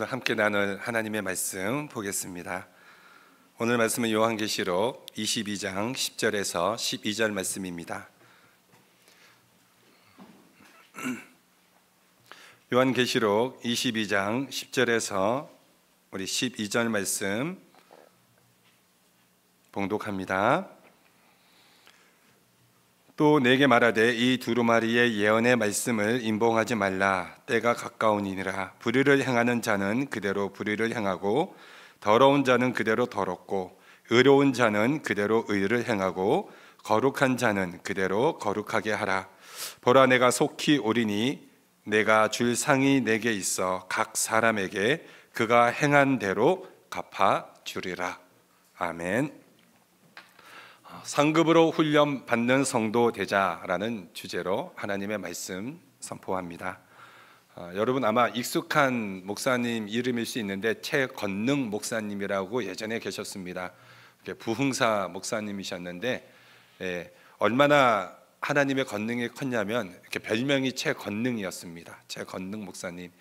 함께 나눌 하나님의 말씀 보겠습니다. 오늘 말씀은 요한계시록 22장 10절에서 12절 말씀입니다. 요한계시록 22장 10절에서 우리 12절 말씀 봉독합니다. 또 내게 말하되 이 두루마리의 예언의 말씀을 임봉하지 말라. 때가 가까우니라. 불의를 행하는 자는 그대로 불의를 행하고 더러운 자는 그대로 더럽고 의로운 자는 그대로 의를 행하고 거룩한 자는 그대로 거룩하게 하라. 보라, 내가 속히 오리니 내가 줄 상이 내게 있어 각 사람에게 그가 행한 대로 갚아 주리라. 아멘. 상급으로 훈련 받는 성도 되자라는 주제로 하나님의 말씀 선포합니다. 여러분 아마 익숙한 목사님 이름일 수 있는데 최건능 목사님이라고 예전에 계셨습니다. 부흥사 목사님이셨는데 얼마나 하나님의 건능이 컸냐면 이렇게 별명이 최건능이었습니다. 최건능 목사님.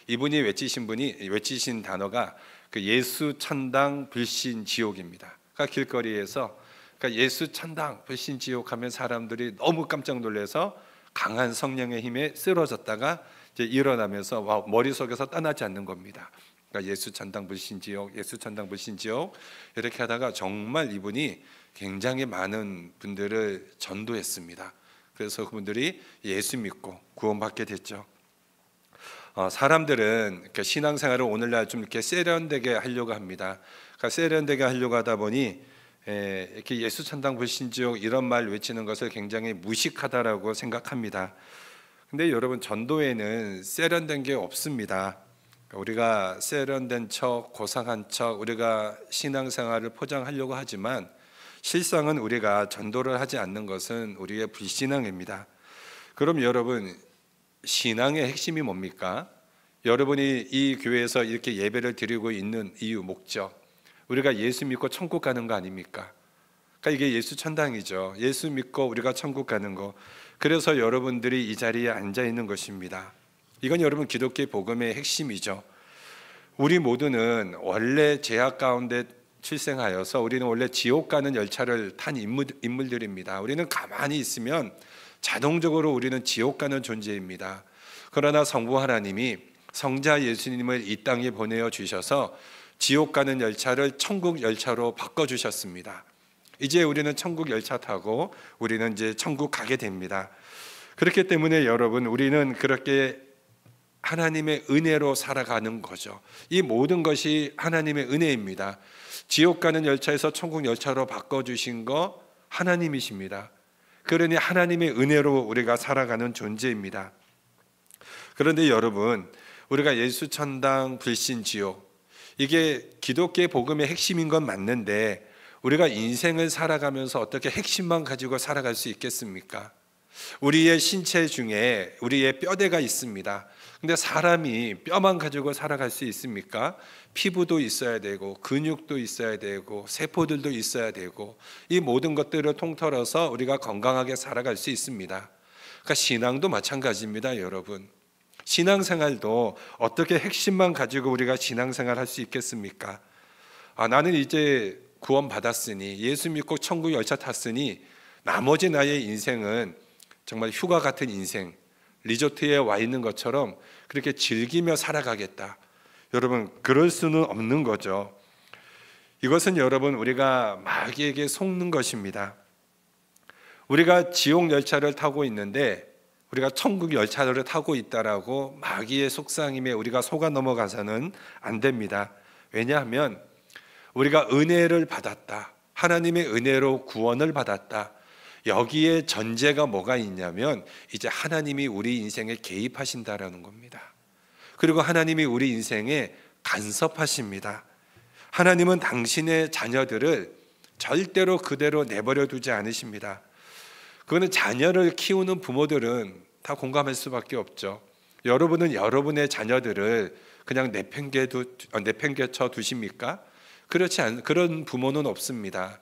이분이 외치신 단어가 그 예수 천당 불신 지옥입니다. 그러니까 길거리에서 예수 천당 불신 지옥 하면 사람들이 너무 깜짝 놀라서 강한 성령의 힘에 쓰러졌다가 이제 일어나면서 머릿속에서 떠나지 않는 겁니다. 그러니까 예수 천당 불신 지옥, 예수 천당 불신 지옥 이렇게 하다가 정말 이분이 굉장히 많은 분들을 전도했습니다. 그래서 그분들이 예수 믿고 구원받게 됐죠. 사람들은 신앙생활을 오늘날 좀 이렇게 세련되게 하려고 합니다. 그러니까 세련되게 하려고 하다 보니 이렇게 예수 천당 불신지옥 이런 말 외치는 것을 굉장히 무식하다라고 생각합니다. 근데 여러분 전도에는 세련된 게 없습니다. 우리가 세련된 척, 고상한 척 우리가 신앙생활을 포장하려고 하지만 실상은 우리가 전도를 하지 않는 것은 우리의 불신앙입니다. 그럼 여러분 신앙의 핵심이 뭡니까? 여러분이 이 교회에서 이렇게 예배를 드리고 있는 이유, 목적, 우리가 예수 믿고 천국 가는 거 아닙니까? 그러니까 이게 예수 천당이죠. 예수 믿고 우리가 천국 가는 거. 그래서 여러분들이 이 자리에 앉아 있는 것입니다. 이건 여러분 기독교의 복음의 핵심이죠. 우리 모두는 원래 죄악 가운데 출생하여서 우리는 원래 지옥 가는 열차를 탄 인물들입니다. 우리는 가만히 있으면 자동적으로 우리는 지옥 가는 존재입니다. 그러나 성부 하나님이 성자 예수님을 이 땅에 보내어 주셔서 지옥 가는 열차를 천국 열차로 바꿔주셨습니다. 이제 우리는 천국 열차 타고 우리는 이제 천국 가게 됩니다. 그렇기 때문에 여러분 우리는 그렇게 하나님의 은혜로 살아가는 거죠. 이 모든 것이 하나님의 은혜입니다. 지옥 가는 열차에서 천국 열차로 바꿔주신 거 하나님이십니다. 그러니 하나님의 은혜로 우리가 살아가는 존재입니다. 그런데 여러분 우리가 예수 천당 불신 지옥 이게 기독교의 복음의 핵심인 건 맞는데 우리가 인생을 살아가면서 어떻게 핵심만 가지고 살아갈 수 있겠습니까? 우리의 신체 중에 우리의 뼈대가 있습니다. 근데 사람이 뼈만 가지고 살아갈 수 있습니까? 피부도 있어야 되고 근육도 있어야 되고 세포들도 있어야 되고 이 모든 것들을 통틀어서 우리가 건강하게 살아갈 수 있습니다. 그러니까 신앙도 마찬가지입니다, 여러분. 신앙생활도 어떻게 핵심만 가지고 우리가 신앙생활 할 수 있겠습니까? 나는 이제 구원 받았으니 예수 믿고 천국 열차 탔으니 나머지 나의 인생은 정말 휴가 같은 인생, 리조트에 와 있는 것처럼 그렇게 즐기며 살아가겠다. 여러분 그럴 수는 없는 거죠. 이것은 여러분 우리가 마귀에게 속는 것입니다. 우리가 지옥 열차를 타고 있는데 우리가 천국 열차를 타고 있다라고 마귀의 속상임에 우리가 속아 넘어가서는 안 됩니다. 왜냐하면 우리가 은혜를 받았다. 하나님의 은혜로 구원을 받았다. 여기에 전제가 뭐가 있냐면 이제 하나님이 우리 인생에 개입하신다라는 겁니다. 그리고 하나님이 우리 인생에 간섭하십니다. 하나님은 당신의 자녀들을 절대로 그대로 내버려 두지 않으십니다. 그거는 자녀를 키우는 부모들은 다 공감할 수밖에 없죠. 여러분은 여러분의 자녀들을 그냥 내팽개쳐 두십니까? 그런 부모는 없습니다.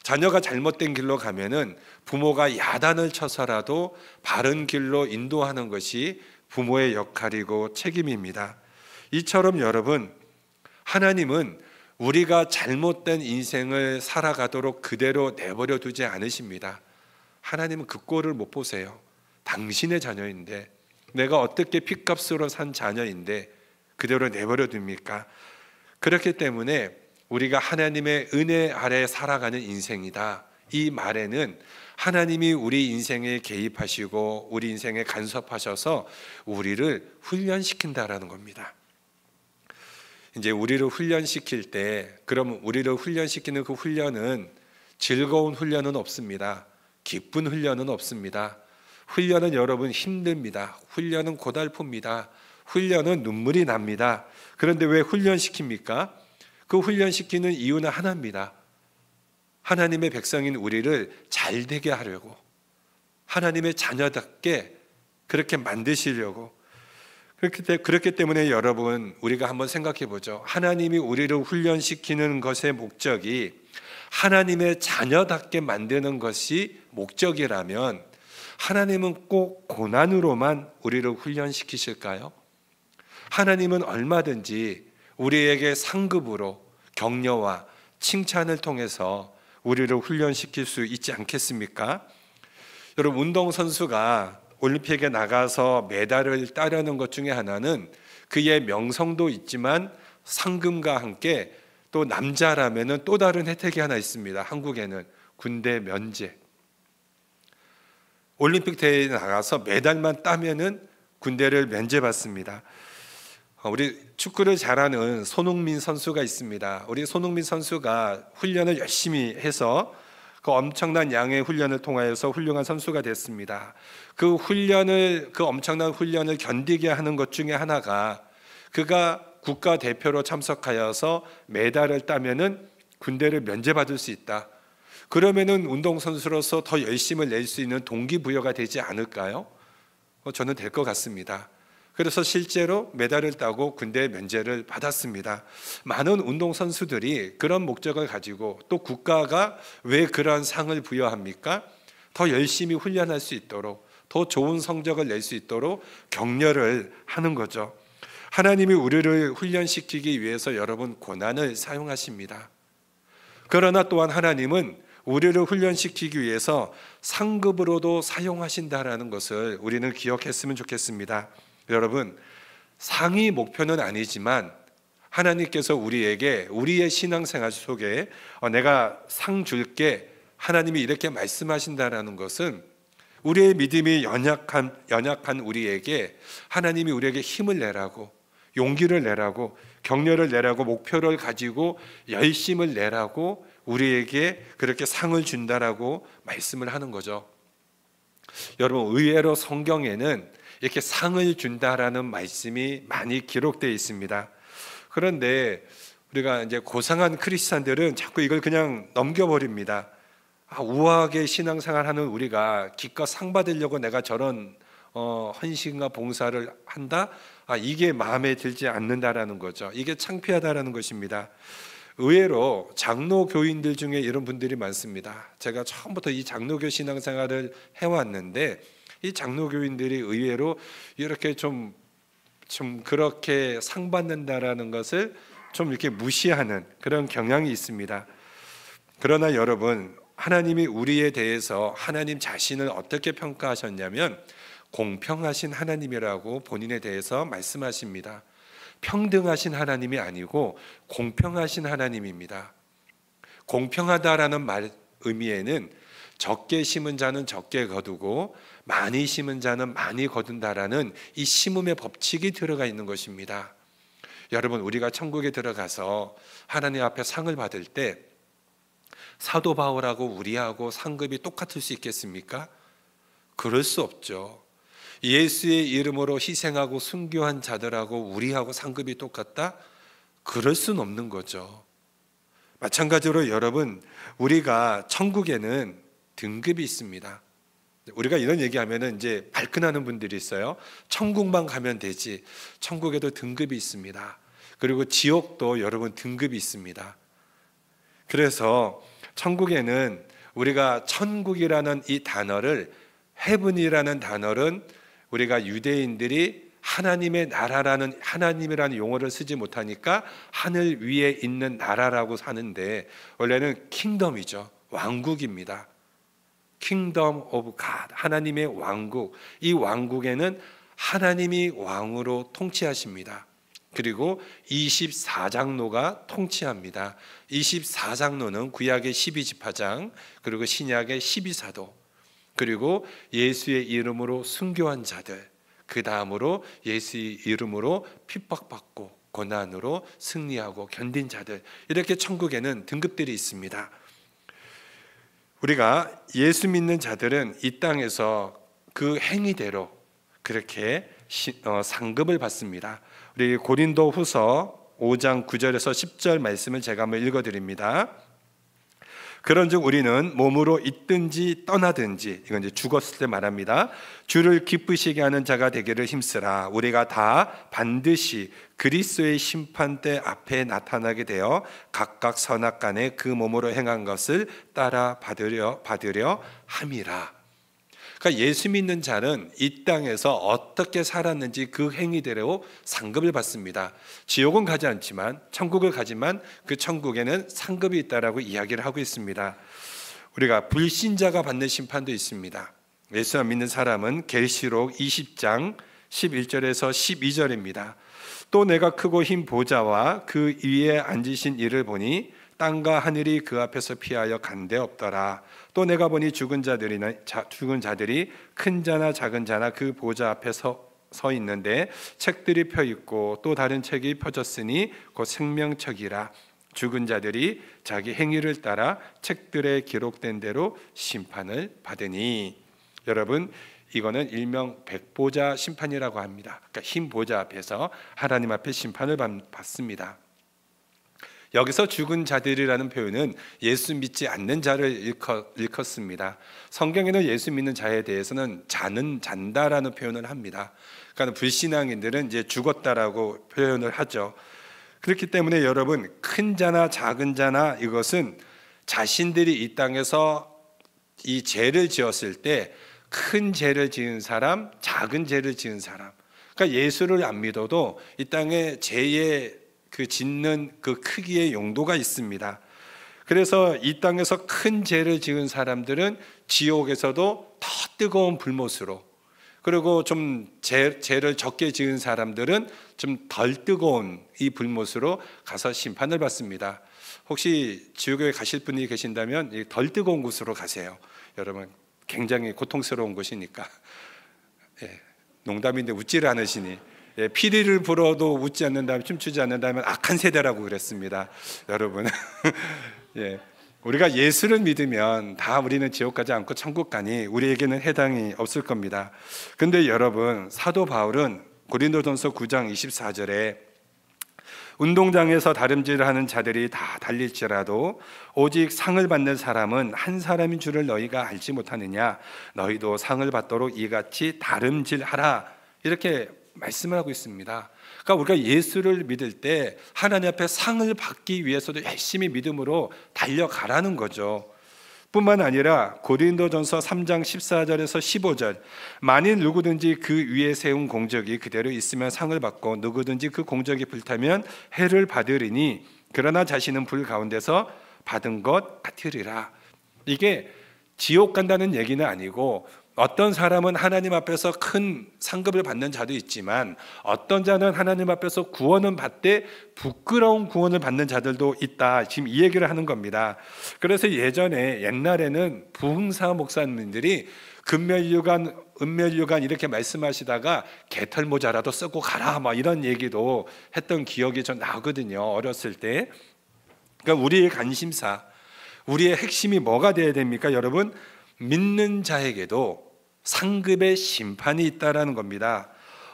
자녀가 잘못된 길로 가면은 부모가 야단을 쳐서라도 바른 길로 인도하는 것이 부모의 역할이고 책임입니다. 이처럼 여러분, 하나님은 우리가 잘못된 인생을 살아가도록 그대로 내버려 두지 않으십니다. 하나님은 그 꼴을 못 보세요. 당신의 자녀인데, 내가 어떻게 핏값으로 산 자녀인데 그대로 내버려 둡니까? 그렇기 때문에 우리가 하나님의 은혜 아래 살아가는 인생이다, 이 말에는 하나님이 우리 인생에 개입하시고 우리 인생에 간섭하셔서 우리를 훈련시킨다라는 겁니다. 이제 우리를 훈련시킬 때, 그럼 우리를 훈련시키는 그 훈련은 즐거운 훈련은 없습니다. 기쁜 훈련은 없습니다. 훈련은 여러분 힘듭니다. 훈련은 고달픕니다. 훈련은 눈물이 납니다. 그런데 왜 훈련시킵니까? 그 훈련시키는 이유는 하나입니다. 하나님의 백성인 우리를 잘 되게 하려고, 하나님의 자녀답게 그렇게 만드시려고. 그렇기 때문에 여러분, 우리가 한번 생각해 보죠. 하나님이 우리를 훈련시키는 것의 목적이 하나님의 자녀답게 만드는 것이 목적이라면 하나님은 꼭 고난으로만 우리를 훈련시키실까요? 하나님은 얼마든지 우리에게 상급으로 격려와 칭찬을 통해서 우리를 훈련시킬 수 있지 않겠습니까? 여러분, 운동선수가 올림픽에 나가서 메달을 따려는 것 중에 하나는 그의 명성도 있지만 상금과 함께 또 남자라면은 또 다른 혜택이 하나 있습니다. 한국에는 군대 면제. 올림픽 대회에 나가서 메달만 따면은 군대를 면제받습니다. 우리 축구를 잘하는 손흥민 선수가 있습니다. 우리 손흥민 선수가 훈련을 열심히 해서 그 엄청난 양의 훈련을 통하여서 훌륭한 선수가 됐습니다. 그 엄청난 훈련을 견디게 하는 것 중에 하나가 그가 국가대표로 참석하여서 메달을 따면은 군대를 면제받을 수 있다. 그러면은 운동선수로서 더 열심을 낼 수 있는 동기부여가 되지 않을까요? 저는 될 것 같습니다. 그래서 실제로 메달을 따고 군대 면제를 받았습니다. 많은 운동선수들이 그런 목적을 가지고, 또 국가가 왜 그런 상을 부여합니까? 더 열심히 훈련할 수 있도록, 더 좋은 성적을 낼 수 있도록 격려를 하는 거죠. 하나님이 우리를 훈련시키기 위해서 여러분 고난을 사용하십니다. 그러나 또한 하나님은 우리를 훈련시키기 위해서 상급으로도 사용하신다라는 것을 우리는 기억했으면 좋겠습니다. 여러분, 상이 목표는 아니지만 하나님께서 우리에게 우리의 신앙생활 속에 내가 상 줄게, 하나님이 이렇게 말씀하신다라는 것은 우리의 믿음이 연약한 우리에게 하나님이 우리에게 힘을 내라고, 용기를 내라고, 격려를 내라고, 목표를 가지고 열심을 내라고 우리에게 그렇게 상을 준다라고 말씀을 하는 거죠. 여러분, 의외로 성경에는 이렇게 상을 준다라는 말씀이 많이 기록되어 있습니다. 그런데 우리가 이제 고상한 크리스찬들은 자꾸 이걸 그냥 넘겨버립니다. 우아하게 신앙생활하는 우리가 기껏 상 받으려고 내가 저런 헌신과 봉사를 한다? 이게 마음에 들지 않는다라는 거죠. 이게 창피하다라는 것입니다. 의외로 장로 교인들 중에 이런 분들이 많습니다. 제가 처음부터 이 장로교 신앙생활을 해왔는데 이 장로 교인들이 의외로 이렇게 좀 그렇게 상 받는다라는 것을 좀 이렇게 무시하는 그런 경향이 있습니다. 그러나 여러분, 하나님이 우리에 대해서 하나님 자신을 어떻게 평가하셨냐면 공평하신 하나님이라고 본인에 대해서 말씀하십니다. 평등하신 하나님이 아니고 공평하신 하나님입니다. 공평하다라는 의미에는 적게 심은 자는 적게 거두고 많이 심은 자는 많이 거둔다라는 이 심음의 법칙이 들어가 있는 것입니다. 여러분, 우리가 천국에 들어가서 하나님 앞에 상을 받을 때 사도 바울하고 우리하고 상급이 똑같을 수 있겠습니까? 그럴 수 없죠. 예수의 이름으로 희생하고 순교한 자들하고 우리하고 상급이 똑같다? 그럴 수는 없는 거죠. 마찬가지로 여러분, 우리가 천국에는 등급이 있습니다. 우리가 이런 얘기하면은 이제 발끈하는 분들이 있어요. 천국만 가면 되지. 천국에도 등급이 있습니다. 그리고 지옥도 여러분 등급이 있습니다. 그래서 천국에는 우리가 천국이라는 이 단어를, 헤븐이라는 단어는 우리가 유대인들이 하나님의 나라라는 하나님이라는 용어를 쓰지 못하니까 하늘 위에 있는 나라라고 하는데 원래는 킹덤이죠. 왕국입니다. 킹덤 오브 갓, 하나님의 왕국. 이 왕국에는 하나님이 왕으로 통치하십니다. 그리고 24장로가 통치합니다. 24장로는 구약의 12지파장, 그리고 신약의 12사도, 그리고 예수의 이름으로 순교한 자들, 그 다음으로 예수의 이름으로 핍박받고 고난으로 승리하고 견딘 자들, 이렇게 천국에는 등급들이 있습니다. 우리가 예수 믿는 자들은 이 땅에서 그 행위대로 그렇게 상급을 받습니다. 우리 고린도후서 5장 9절에서 10절 말씀을 제가 한번 읽어드립니다. 그런즉 우리는 몸으로 있든지 떠나든지, 이건 이제 죽었을 때 말합니다. 주를 기쁘시게 하는 자가 되기를 힘쓰라. 우리가 다 반드시 그리스도의 심판대 앞에 나타나게 되어 각각 선악간에 그 몸으로 행한 것을 따라 받으려 함이라. 그러니까 예수 믿는 자는 이 땅에서 어떻게 살았는지 그 행위대로 상급을 받습니다. 지옥은 가지 않지만 천국을 가지만 그 천국에는 상급이 있다라고 이야기를 하고 있습니다. 우리가 불신자가 받는 심판도 있습니다. 예수 안 믿는 사람은 계시록 20장 11절에서 12절입니다. 또 내가 크고 흰 보좌와 그 위에 앉으신 이를 보니 땅과 하늘이 그 앞에서 피하여 간데 없더라. 또 내가 보니 죽은 자들이 큰 자나 작은 자나 그 보좌 앞에 서 있는데 책들이 펴 있고 또 다른 책이 펴졌으니 곧 생명책이라. 죽은 자들이 자기 행위를 따라 책들에 기록된 대로 심판을 받으니. 여러분, 이거는 일명 백보자 심판이라고 합니다. 그러니까 흰 보좌 앞에서 하나님 앞에 심판을 받습니다. 여기서 죽은 자들이라는 표현은 예수 믿지 않는 자를 일컫습니다. 성경에는 예수 믿는 자에 대해서는 잔다라는 표현을 합니다. 그러니까 불신앙인들은 이제 죽었다라고 표현을 하죠. 그렇기 때문에 여러분, 큰 자나 작은 자나 이것은 자신들이 이 땅에서 이 죄를 지었을 때 큰 죄를 지은 사람, 작은 죄를 지은 사람, 그러니까 예수를 안 믿어도 이 땅에 죄의 그 짓는 그 크기의 용도가 있습니다. 그래서 이 땅에서 큰 죄를 지은 사람들은 지옥에서도 더 뜨거운 불못으로, 그리고 좀 죄를 적게 지은 사람들은 좀 덜 뜨거운 이 불못으로 가서 심판을 받습니다. 혹시 지옥에 가실 분이 계신다면 덜 뜨거운 곳으로 가세요. 여러분, 굉장히 고통스러운 곳이니까. 예, 농담인데 웃지를 않으시니. 예, 피리를 불어도 웃지 않는다면, 춤추지 않는다면 악한 세대라고 그랬습니다. 여러분, 예, 우리가 예수를 믿으면 다 우리는 지옥 가지 않고 천국 가니 우리에게는 해당이 없을 겁니다. 근데 여러분, 사도 바울은 고린도전서 9장 24절에 운동장에서 다름질하는 자들이 다 달릴지라도 오직 상을 받는 사람은 한 사람인 줄을 너희가 알지 못하느냐. 너희도 상을 받도록 이같이 다름질하라. 이렇게 말씀을 하고 있습니다. 그러니까 우리가 예수를 믿을 때 하나님 앞에 상을 받기 위해서도 열심히 믿음으로 달려가라는 거죠. 뿐만 아니라 고린도전서 3장 14절에서 15절, 만일 누구든지 그 위에 세운 공적이 그대로 있으면 상을 받고 누구든지 그 공적이 불타면 해를 받으리니 그러나 자신은 불 가운데서 받은 것 같으리라. 이게 지옥 간다는 얘기는 아니고, 어떤 사람은 하나님 앞에서 큰 상급을 받는 자도 있지만 어떤 자는 하나님 앞에서 구원은 받되 부끄러운 구원을 받는 자들도 있다. 지금 이 얘기를 하는 겁니다. 그래서 옛날에는 부흥사 목사님들이 금멸유관, 은멸유관 이렇게 말씀하시다가 개털모자라도 쓰고 가라 막 이런 얘기도 했던 기억이 좀 나거든요. 어렸을 때. 그러니까 우리의 관심사, 우리의 핵심이 뭐가 돼야 됩니까? 여러분, 믿는 자에게도 상급의 심판이 있다라는 겁니다.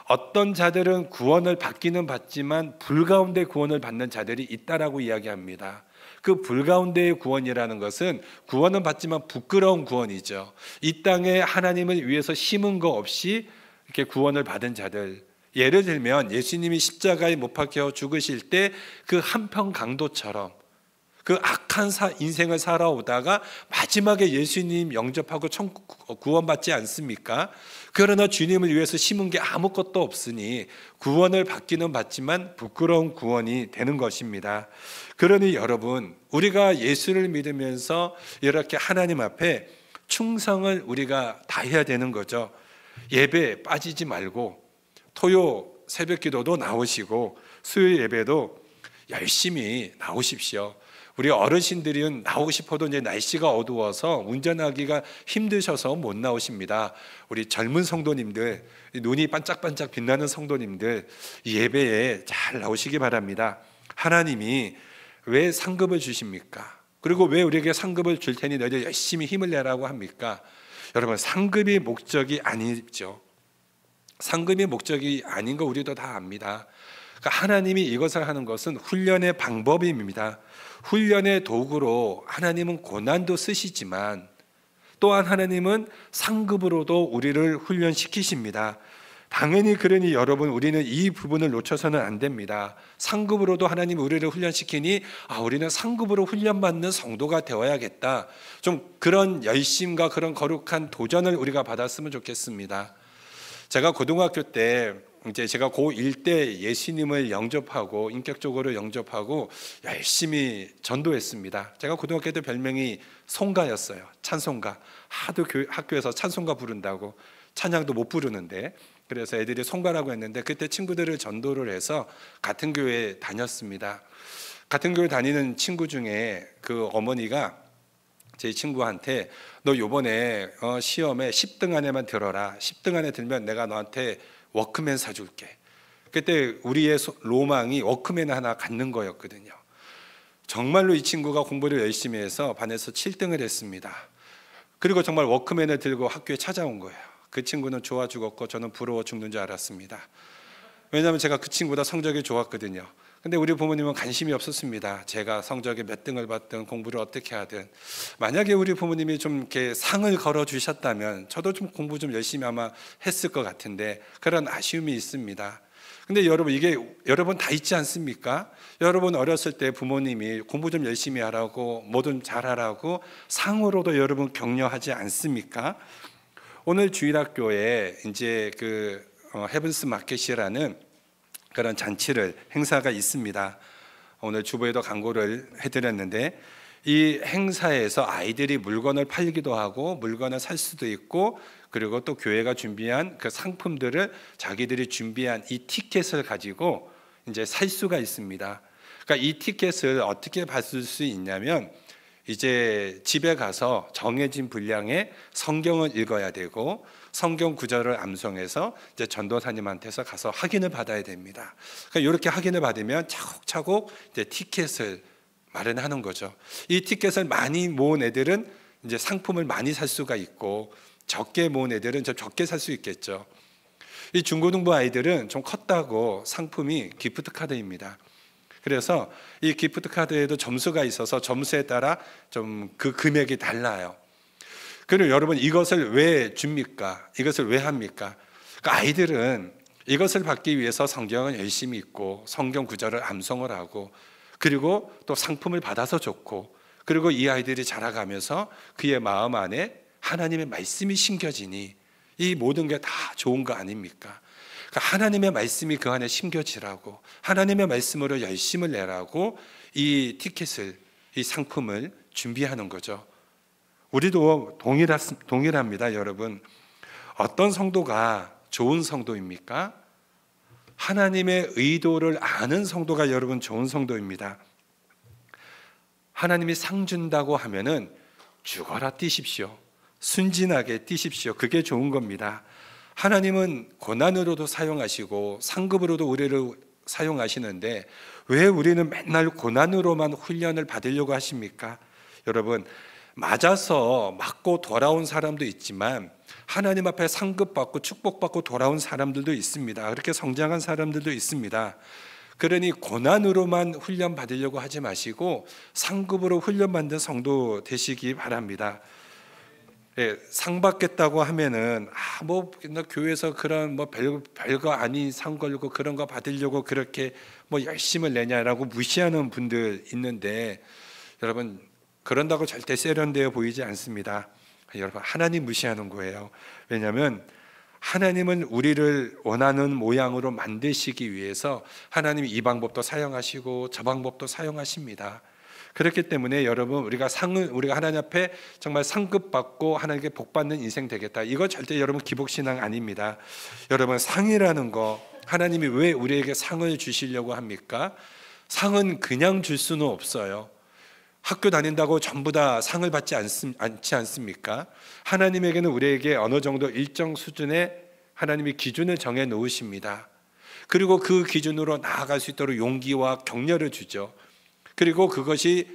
어떤 자들은 구원을 받기는 받지만 불 가운데 구원을 받는 자들이 있다라고 이야기합니다. 그 불 가운데의 구원이라는 것은 구원은 받지만 부끄러운 구원이죠. 이 땅에 하나님을 위해서 심은 거 없이 이렇게 구원을 받은 자들, 예를 들면 예수님이 십자가에 못 박혀 죽으실 때 그 한평 강도처럼, 그 악한 인생을 살아오다가 마지막에 예수님 영접하고 구원받지 않습니까? 그러나 주님을 위해서 심은 게 아무것도 없으니 구원을 받기는 받지만 부끄러운 구원이 되는 것입니다. 그러니 여러분, 우리가 예수를 믿으면서 이렇게 하나님 앞에 충성을 우리가 다해야 되는 거죠. 예배 빠지지 말고 토요 새벽 기도도 나오시고 수요 예배도 열심히 나오십시오. 우리 어르신들은 나오고 싶어도 이제 날씨가 어두워서 운전하기가 힘드셔서 못 나오십니다. 우리 젊은 성도님들, 눈이 반짝반짝 빛나는 성도님들, 예배에 잘 나오시기 바랍니다. 하나님이 왜 상급을 주십니까? 그리고 왜 우리에게 상급을 줄 테니 너희들 열심히 힘을 내라고 합니까? 여러분, 상급이 목적이 아니죠. 상급이 목적이 아닌 거 우리도 다 압니다. 그러니까 하나님이 이것을 하는 것은 훈련의 방법입니다. 훈련의 도구로 하나님은 고난도 쓰시지만 또한 하나님은 상급으로도 우리를 훈련시키십니다. 당연히 그러니 여러분, 우리는 이 부분을 놓쳐서는 안 됩니다. 상급으로도 하나님이 우리를 훈련시키니 우리는 상급으로 훈련받는 성도가 되어야겠다. 좀 그런 열심과 그런 거룩한 도전을 우리가 받았으면 좋겠습니다. 제가 고등학교 때 이제 제가 고1 때 예수님을 영접하고 인격적으로 영접하고 열심히 전도했습니다. 제가 고등학교 때 별명이 송가였어요. 찬송가. 하도 학교에서 찬송가 부른다고 찬양도 못 부르는데, 그래서 애들이 송가라고 했는데 그때 친구들을 전도를 해서 같은 교회에 다녔습니다. 같은 교회 다니는 친구 중에 그 어머니가 제 친구한테 너 요번에 시험에 10등 안에만 들어라. 10등 안에 들면 내가 너한테 워크맨 사줄게. 그때 우리의 로망이 워크맨 하나 갖는 거였거든요. 정말로 이 친구가 공부를 열심히 해서 반에서 7등을 했습니다. 그리고 정말 워크맨을 들고 학교에 찾아온 거예요. 그 친구는 좋아 죽었고 저는 부러워 죽는 줄 알았습니다. 왜냐하면 제가 그 친구보다 성적이 좋았거든요. 근데 우리 부모님은 관심이 없었습니다. 제가 성적에 몇 등을 받든 공부를 어떻게 하든. 만약에 우리 부모님이 좀 이렇게 상을 걸어 주셨다면 저도 좀 공부 좀 열심히 아마 했을 것 같은데 그런 아쉬움이 있습니다. 근데 여러분, 이게 여러분 다 있지 않습니까? 여러분 어렸을 때 부모님이 공부 좀 열심히 하라고 뭐든 잘하라고 상으로도 여러분 격려하지 않습니까? 오늘 주일학교에 이제 헤븐스 마켓이라는 그런 행사가 있습니다. 오늘 주보에도 광고를 해드렸는데 이 행사에서 아이들이 물건을 팔기도 하고 물건을 살 수도 있고, 그리고 또 교회가 준비한 그 상품들을 자기들이 준비한 이 티켓을 가지고 이제 살 수가 있습니다. 그러니까 이 티켓을 어떻게 받을 수 있냐면 이제 집에 가서 정해진 분량의 성경을 읽어야 되고 성경 구절을 암송해서 이제 전도사님한테서 가서 확인을 받아야 됩니다. 그러니까 이렇게 확인을 받으면 차곡차곡 이제 티켓을 마련하는 거죠. 이 티켓을 많이 모은 애들은 이제 상품을 많이 살 수가 있고 적게 모은 애들은 좀 적게 살 수 있겠죠. 이 중고등부 아이들은 좀 컸다고 상품이 기프트 카드입니다. 그래서 이 기프트 카드에도 점수가 있어서 점수에 따라 좀 그 금액이 달라요. 그리고 여러분, 이것을 왜 줍니까? 이것을 왜 합니까? 그러니까 아이들은 이것을 받기 위해서 성경을 열심히 읽고 성경 구절을 암송을 하고 그리고 또 상품을 받아서 줬고, 그리고 이 아이들이 자라가면서 그의 마음 안에 하나님의 말씀이 심겨지니 이 모든 게 다 좋은 거 아닙니까? 그러니까 하나님의 말씀이 그 안에 심겨지라고, 하나님의 말씀으로 열심을 내라고 이 티켓을, 이 상품을 준비하는 거죠. 우리도 동일합니다, 여러분. 어떤 성도가 좋은 성도입니까? 하나님의 의도를 아는 성도가 여러분 좋은 성도입니다. 하나님이 상 준다고 하면은 죽어라 뛰십시오. 순진하게 뛰십시오. 그게 좋은 겁니다. 하나님은 고난으로도 사용하시고 상급으로도 우리를 사용하시는데 왜 우리는 맨날 고난으로만 훈련을 받으려고 하십니까? 여러분, 맞아서 맞고 돌아온 사람도 있지만 하나님 앞에 상급받고 축복받고 돌아온 사람들도 있습니다. 그렇게 성장한 사람들도 있습니다. 그러니 고난으로만 훈련받으려고 하지 마시고 상급으로 훈련받는 성도 되시기 바랍니다. 예, 상 받겠다고 하면은 나 교회에서 그런 별거 아닌 상 걸고 그런 거 받으려고 그렇게 열심을 내냐라고 무시하는 분들 있는데, 여러분, 그런다고 절대 세련되어 보이지 않습니다. 여러분, 하나님 무시하는 거예요. 왜냐하면 하나님은 우리를 원하는 모양으로 만드시기 위해서 하나님이 이 방법도 사용하시고 저 방법도 사용하십니다. 그렇기 때문에 여러분, 우리가 하나님 앞에 정말 상급 받고 하나님께 복 받는 인생 되겠다, 이거 절대 여러분 기복신앙 아닙니다. 여러분, 상이라는 거, 하나님이 왜 우리에게 상을 주시려고 합니까? 상은 그냥 줄 수는 없어요. 학교 다닌다고 전부 다 상을 받지 않지 않습니까? 하나님에게는 우리에게 어느 정도 일정 수준의 하나님이 기준을 정해 놓으십니다. 그리고 그 기준으로 나아갈 수 있도록 용기와 격려를 주죠. 그리고 그것이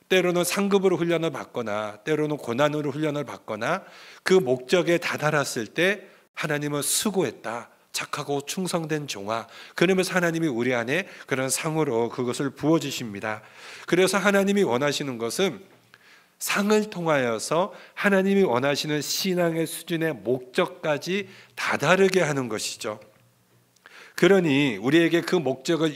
때로는 상급으로 훈련을 받거나 때로는 고난으로 훈련을 받거나 그 목적에 다다랐을 때 하나님은 수고했다, 착하고 충성된 종아, 그러면서 하나님이 우리 안에 그런 상으로 그것을 부어주십니다. 그래서 하나님이 원하시는 것은 상을 통하여서 하나님이 원하시는 신앙의 수준의 목적까지 다다르게 하는 것이죠. 그러니 우리에게 그 목적을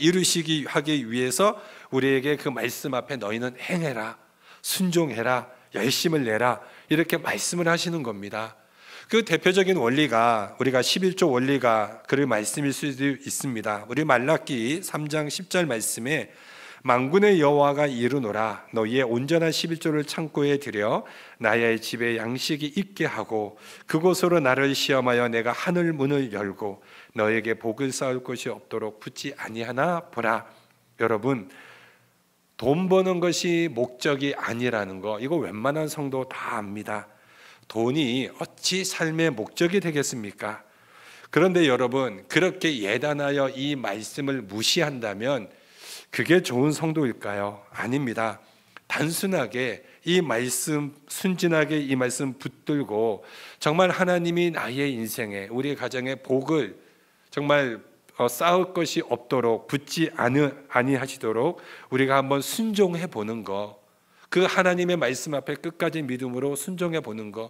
하기 위해서 우리에게 그 말씀 앞에 너희는 행해라, 순종해라, 열심을 내라, 이렇게 말씀을 하시는 겁니다. 그 대표적인 원리가 우리가 11조 원리가 그 말씀일 수도 있습니다. 우리 말라기 3장 10절 말씀에 만군의 여호와가 이르노라, 너희의 온전한 11조를 창고에 들여 나의 집에 양식이 있게 하고 그곳으로 나를 시험하여 내가 하늘 문을 열고 너에게 복을 쌓을 것이 없도록 붙지 아니하나 보라. 여러분, 돈 버는 것이 목적이 아니라는 거, 이거 웬만한 성도 다 압니다. 돈이 어찌 삶의 목적이 되겠습니까? 그런데 여러분, 그렇게 예단하여 이 말씀을 무시한다면 그게 좋은 성도일까요? 아닙니다. 단순하게 이 말씀, 순진하게 이 말씀 붙들고 정말 하나님이 나의 인생에, 우리 가정에 복을 정말 쌓을 것이 없도록, 붙지 아니하시도록 우리가 한번 순종해 보는 거, 그 하나님의 말씀 앞에 끝까지 믿음으로 순종해 보는 거,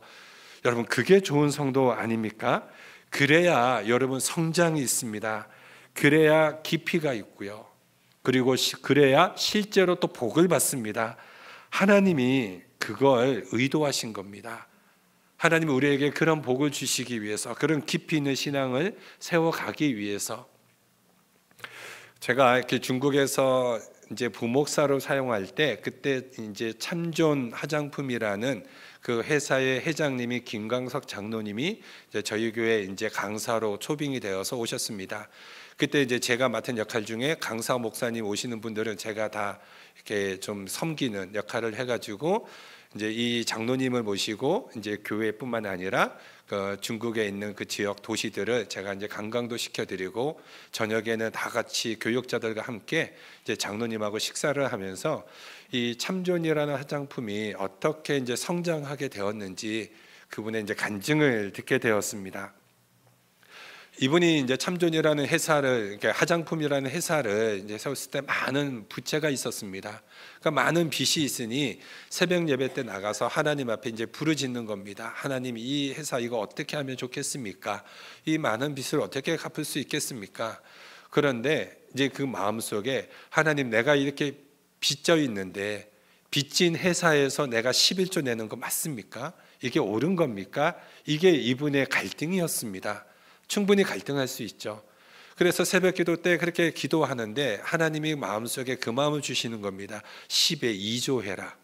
여러분, 그게 좋은 성도 아닙니까? 그래야 여러분 성장이 있습니다. 그래야 깊이가 있고요. 그리고 그래야 실제로 또 복을 받습니다. 하나님이 그걸 의도하신 겁니다. 하나님이 우리에게 그런 복을 주시기 위해서, 그런 깊이 있는 신앙을 세워가기 위해서. 제가 이렇게 중국에서 이제 부목사로 사용할 때, 그때 이제 참존 화장품이라는 그 회사의 회장님이 김광석 장로님이 이제 저희 교회 이제 강사로 초빙이 되어서 오셨습니다. 그때 이제 제가 맡은 역할 중에 강사 목사님 오시는 분들은 제가 다 이렇게 좀 섬기는 역할을 해가지고 이제 이 장로님을 모시고 이제 교회뿐만 아니라 그 중국에 있는 그 지역 도시들을 제가 이제 관광도 시켜드리고 저녁에는 다 같이 교육자들과 함께 이제 장로님하고 식사를 하면서 이 참존이라는 화장품이 어떻게 이제 성장하게 되었는지 그분의 이제 간증을 듣게 되었습니다. 이분이 이제 참존이라는 회사를, 화장품이라는 회사를 이제 세웠을 때 많은 부채가 있었습니다. 그러니까 많은 빚이 있으니 새벽 예배 때 나가서 하나님 앞에 이제 부르짖는 겁니다. 하나님, 이 회사 이거 어떻게 하면 좋겠습니까? 이 많은 빚을 어떻게 갚을 수 있겠습니까? 그런데 이제 그 마음속에 하나님, 내가 이렇게 빚져 있는데 빚진 회사에서 내가 11조 내는 거 맞습니까? 이게 옳은 겁니까? 이게 이분의 갈등이었습니다. 충분히 갈등할 수 있죠. 그래서 새벽 기도 때 그렇게 기도하는데 하나님이 마음속에 그 마음을 주시는 겁니다. 10에 2조 해라.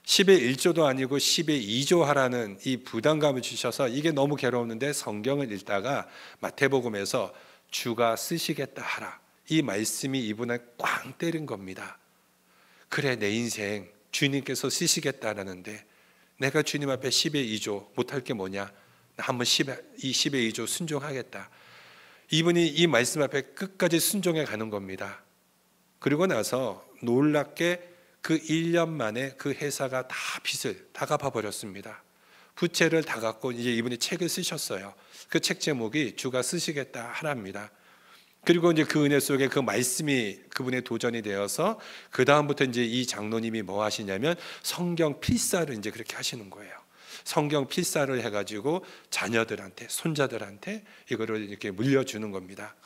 10에 1조도 아니고 10에 2조 하라는 이 부담감을 주셔서 이게 너무 괴로웠는데 성경을 읽다가 마태복음에서 주가 쓰시겠다 하라, 이 말씀이 이분을 꽝 때린 겁니다. 그래, 내 인생 주님께서 쓰시겠다라는데 내가 주님 앞에 10에 2조 못할 게 뭐냐, 한번 10에 2조 순종하겠다. 이분이 이 말씀 앞에 끝까지 순종해 가는 겁니다. 그리고 나서 놀랍게 그 1년 만에 그 회사가 다 빚을 다 갚아버렸습니다. 부채를 다 갚고 이제 이분이 책을 쓰셨어요. 그 책 제목이 주가 쓰시겠다 하랍니다. 그리고 이제 그 은혜 속에 그 말씀이 그분의 도전이 되어서 그 다음부터 이제 이 장로님이 뭐 하시냐면 성경 필사를 이제 그렇게 하시는 거예요. 성경 필사를 해가지고 자녀들한테, 손자들한테 이거를 이렇게 물려주는 겁니다.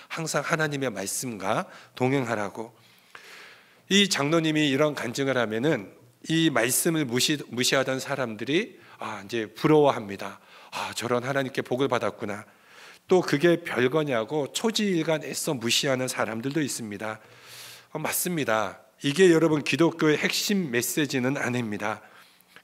항상 하나님의 말씀과 동행하라고. 이 장로님이 이런 간증을 하면은 이 말씀을 무시하던 사람들이 이제 부러워합니다. 저런 하나님께 복을 받았구나. 또 그게 별거냐고 초지일간 애써 무시하는 사람들도 있습니다. 맞습니다. 이게 여러분 기독교의 핵심 메시지는 아닙니다.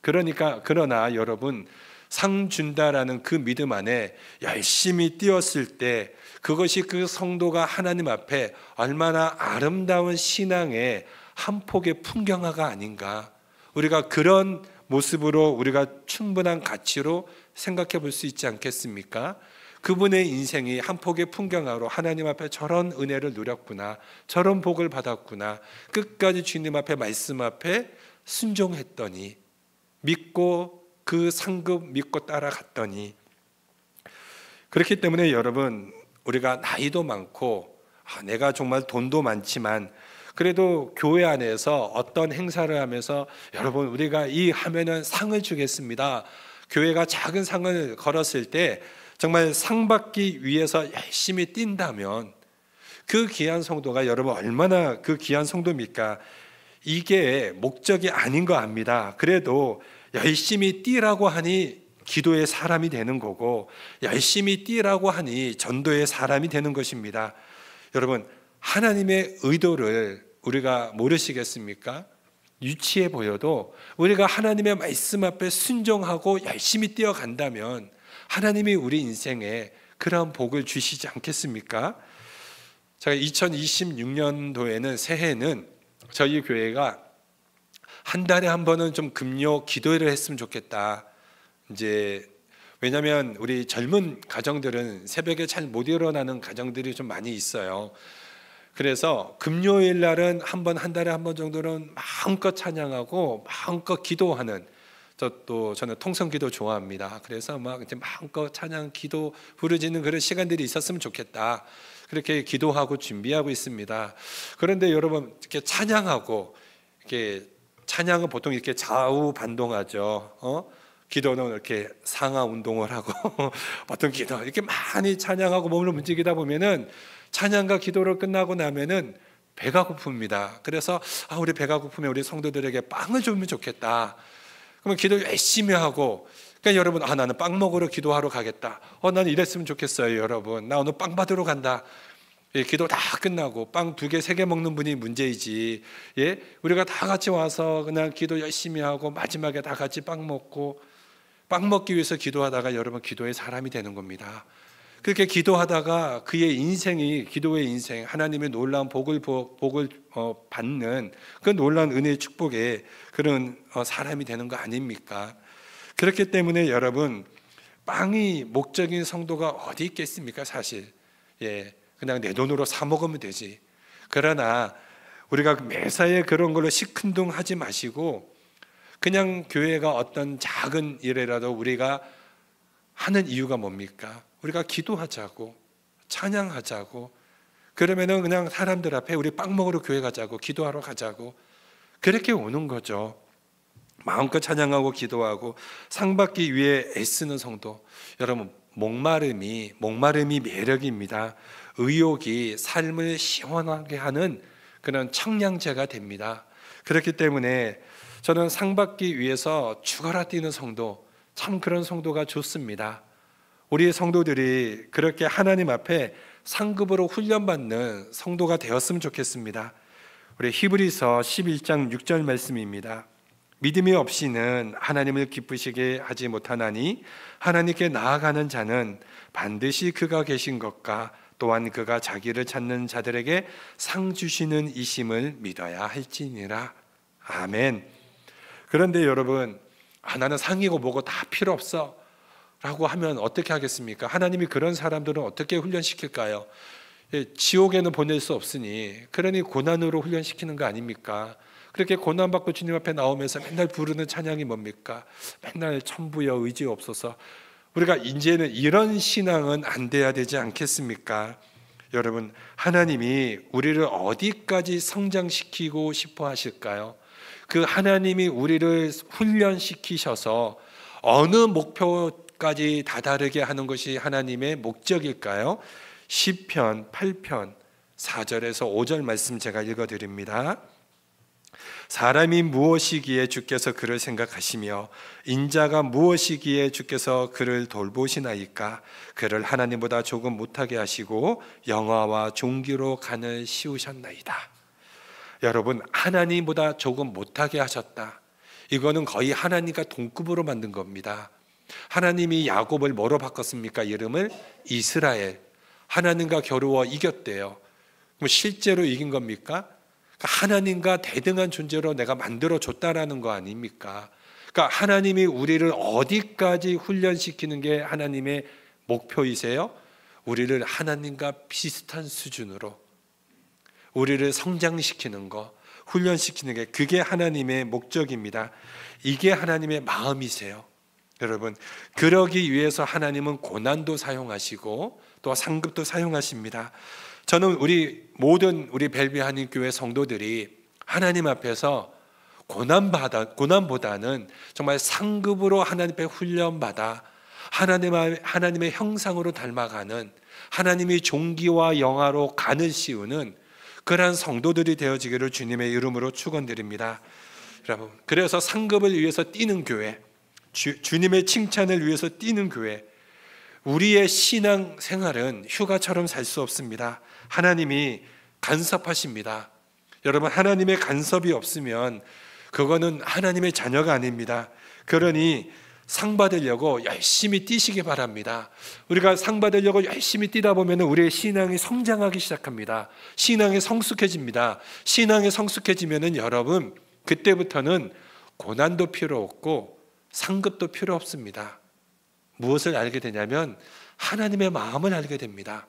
그러나 여러분, 상 준다라는 그 믿음 안에 열심히 뛰었을 때 그것이 그 성도가 하나님 앞에 얼마나 아름다운 신앙의 한 폭의 풍경화가 아닌가. 우리가 그런 모습으로 우리가 충분한 가치로 생각해 볼 수 있지 않겠습니까? 그분의 인생이 한 폭의 풍경화로 하나님 앞에 저런 은혜를 누렸구나, 저런 복을 받았구나, 끝까지 주님 앞에 말씀 앞에 순종했더니, 믿고 그 상급 믿고 따라갔더니. 그렇기 때문에 여러분, 우리가 나이도 많고 내가 정말 돈도 많지만 그래도 교회 안에서 어떤 행사를 하면서 여러분, 우리가 이 하면은 상을 주겠습니다, 교회가 작은 상을 걸었을 때 정말 상 받기 위해서 열심히 뛴다면 그 귀한 성도가 여러분 얼마나 그 귀한 성도입니까? 이게 목적이 아닌 거 압니다. 그래도 열심히 뛰라고 하니 기도의 사람이 되는 거고, 열심히 뛰라고 하니 전도의 사람이 되는 것입니다. 여러분, 하나님의 의도를 우리가 모르시겠습니까? 유치해 보여도 우리가 하나님의 말씀 앞에 순종하고 열심히 뛰어간다면 하나님이 우리 인생에 그러한 복을 주시지 않겠습니까? 제가 2026년도에는 새해는 저희 교회가 한 달에 한 번은 좀 금요 기도회를 했으면 좋겠다. 이제 왜냐하면 우리 젊은 가정들은 새벽에 잘 못 일어나는 가정들이 좀 많이 있어요. 그래서 금요일 날은 한 달에 한 번 정도는 마음껏 찬양하고 마음껏 기도하는, 저는 통성기도 좋아합니다. 그래서 이제 마음껏 찬양, 기도 부르짖는 그런 시간들이 있었으면 좋겠다. 그렇게 기도하고 준비하고 있습니다. 그런데 여러분, 이렇게 찬양하고 찬양은 보통 이렇게 좌우 반동하죠. 기도는 이렇게 상하 운동을 하고 어떤 기도 이렇게 많이 찬양하고 몸을 움직이다 보면은 찬양과 기도를 끝나고 나면은 배가 고픕니다. 그래서 우리 배가 고프면 우리 성도들에게 빵을 주면 좋겠다. 그러면 기도 열심히 하고, 그러니까 여러분, 나는 빵 먹으러 기도하러 가겠다. 나는 이랬으면 좋겠어요. 여러분, 나 오늘 빵 받으러 간다. 기도 다 끝나고 빵 2개, 3개 먹는 분이 문제이지. 우리가 다 같이 와서 그냥 기도 열심히 하고 마지막에 다 같이 빵 먹고, 빵 먹기 위해서 기도하다가 여러분 기도의 사람이 되는 겁니다. 그렇게 기도하다가 그의 인생이, 기도의 인생, 하나님의 놀라운 복을 받는 그 놀라운 은혜의 축복의 그런 사람이 되는 거 아닙니까? 그렇기 때문에 여러분, 빵이 목적인 성도가 어디 있겠습니까? 사실 그냥 내 돈으로 사 먹으면 되지. 그러나 우리가 매사에 그런 걸로 시큰둥하지 마시고, 그냥 교회가 어떤 작은 일이라도 우리가 하는 이유가 뭡니까? 우리가 기도하자고, 찬양하자고, 그러면은 그냥 사람들 앞에 우리 빵 먹으러 교회 가자고, 기도하러 가자고, 그렇게 오는 거죠. 마음껏 찬양하고 기도하고 상 받기 위해 애쓰는 성도, 여러분, 목마름이 매력입니다. 의욕이 삶을 시원하게 하는 그런 청량제가 됩니다. 그렇기 때문에 저는 상 받기 위해서 죽어라 뛰는 성도, 참 그런 성도가 좋습니다. 우리 성도들이 그렇게 하나님 앞에 상급으로 훈련받는 성도가 되었으면 좋겠습니다. 우리 히브리서 11장 6절 말씀입니다. 믿음이 없이는 하나님을 기쁘시게 하지 못하나니 하나님께 나아가는 자는 반드시 그가 계신 것과 또한 그가 자기를 찾는 자들에게 상 주시는 이심을 믿어야 할지니라. 아멘. 그런데 여러분, 나는 상이고 뭐고 다 필요 없어 라고 하면 어떻게 하겠습니까? 하나님이 그런 사람들은 어떻게 훈련시킬까요? 지옥에는 보낼 수 없으니, 그러니 고난으로 훈련시키는 거 아닙니까? 그렇게 고난받고 주님 앞에 나오면서 맨날 부르는 찬양이 뭡니까? 맨날 천부여 의지 없어서. 우리가 이제는 이런 신앙은 안 돼야 되지 않겠습니까? 여러분, 하나님이 우리를 어디까지 성장시키고 싶어 하실까요? 그 하나님이 우리를 훈련시키셔서 어느 목표까지 다다르게 하는 것이 하나님의 목적일까요? 시편 8편 4절에서 5절 말씀 제가 읽어드립니다. 사람이 무엇이기에 주께서 그를 생각하시며 인자가 무엇이기에 주께서 그를 돌보시나이까. 그를 하나님보다 조금 못하게 하시고 영화와 존귀로 간을 씌우셨나이다. 여러분, 하나님보다 조금 못하게 하셨다. 이거는 거의 하나님과 동급으로 만든 겁니다. 하나님이 야곱을 뭐로 바꿨습니까? 이름을 이스라엘. 하나님과 겨루어 이겼대요. 그럼 실제로 이긴 겁니까? 하나님과 대등한 존재로 내가 만들어줬다라는 거 아닙니까? 그러니까 하나님이 우리를 어디까지 훈련시키는 게 하나님의 목표이세요? 우리를 하나님과 비슷한 수준으로 우리를 성장시키는 거, 훈련시키는 게, 그게 하나님의 목적입니다. 이게 하나님의 마음이세요. 여러분, 그러기 위해서 하나님은 고난도 사용하시고 또 상급도 사용하십니다. 저는 우리 벨비 한인교회 성도들이 하나님 앞에서 고난보다는 정말 상급으로 하나님 앞에 훈련받아 하나님의 형상으로 닮아가는, 하나님이 존귀와 영화로 간을 씌우는 그러한 성도들이 되어지기를 주님의 이름으로 축원드립니다. 여러분, 그래서 상급을 위해서 뛰는 교회, 주님의 칭찬을 위해서 뛰는 교회, 우리의 신앙 생활은 휴가처럼 살 수 없습니다. 하나님이 간섭하십니다. 여러분, 하나님의 간섭이 없으면 그거는 하나님의 자녀가 아닙니다. 그러니 상 받으려고 열심히 뛰시기 바랍니다. 우리가 상 받으려고 열심히 뛰다 보면 우리의 신앙이 성장하기 시작합니다. 신앙이 성숙해집니다. 신앙이 성숙해지면 여러분, 그때부터는 고난도 필요 없고 상급도 필요 없습니다. 무엇을 알게 되냐면 하나님의 마음을 알게 됩니다.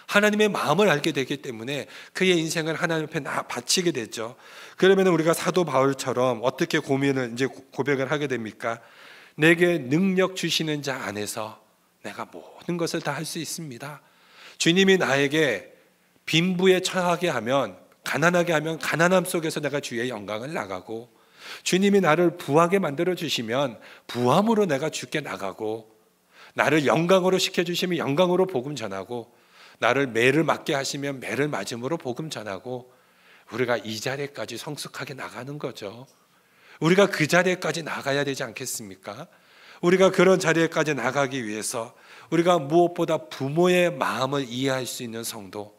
하나님의 마음을 알게 되기 때문에 그의 인생을 하나님 앞에 바치게 되죠. 그러면 우리가 사도 바울처럼 어떻게 고백을 하게 됩니까? 내게 능력 주시는 자 안에서 내가 모든 것을 다 할 수 있습니다. 주님이 나에게 빈부에 처하게 하면, 가난하게 하면 가난함 속에서 내가 주의 영광을 나가고, 주님이 나를 부하게 만들어 주시면 부함으로 내가 주께 나가고, 나를 영광으로 시켜주시면 영광으로 복음 전하고, 나를 매를 맞게 하시면 매를 맞음으로 복음 전하고, 우리가 이 자리까지 성숙하게 나가는 거죠. 우리가 그 자리까지 나가야 되지 않겠습니까? 우리가 그런 자리까지 나가기 위해서 우리가 무엇보다 부모의 마음을 이해할 수 있는 성도,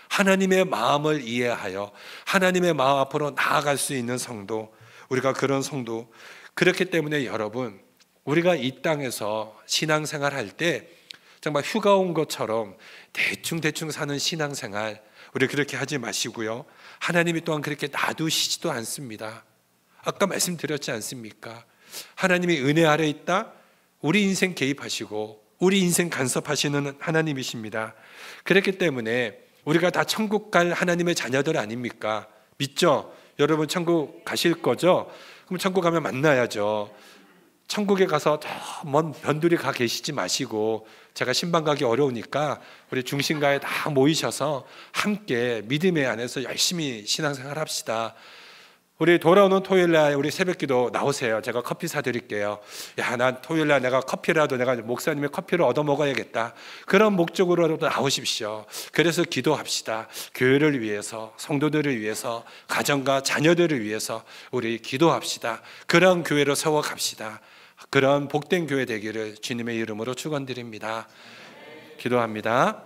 하나님의 마음을 이해하여 하나님의 마음 앞으로 나아갈 수 있는 성도, 우리가 그런 성도. 그렇기 때문에 여러분, 우리가 이 땅에서 신앙생활 할 때 정말 휴가 온 것처럼 대충 사는 신앙생활, 우리 그렇게 하지 마시고요. 하나님이 또한 그렇게 놔두시지도 않습니다. 아까 말씀드렸지 않습니까? 하나님이 은혜 아래 있다, 우리 인생 개입하시고 우리 인생 간섭하시는 하나님이십니다. 그렇기 때문에 우리가 다 천국 갈 하나님의 자녀들 아닙니까? 믿죠? 여러분 천국 가실 거죠? 그럼 천국 가면 만나야죠. 천국에 가서 저 먼 변두리 가 계시지 마시고, 제가 신방 가기 어려우니까 우리 중심가에 다 모이셔서 함께 믿음의 안에서 열심히 신앙생활 합시다. 우리 돌아오는 토요일날 우리 새벽기도 나오세요. 제가 커피 사드릴게요. 야, 난 토요일날 내가 커피라도 내가 목사님의 커피를 얻어 먹어야겠다. 그런 목적으로라도 나오십시오. 그래서 기도합시다. 교회를 위해서, 성도들을 위해서, 가정과 자녀들을 위해서 우리 기도합시다. 그런 교회로 세워갑시다. 그런 복된 교회 되기를 주님의 이름으로 축원드립니다. 기도합니다.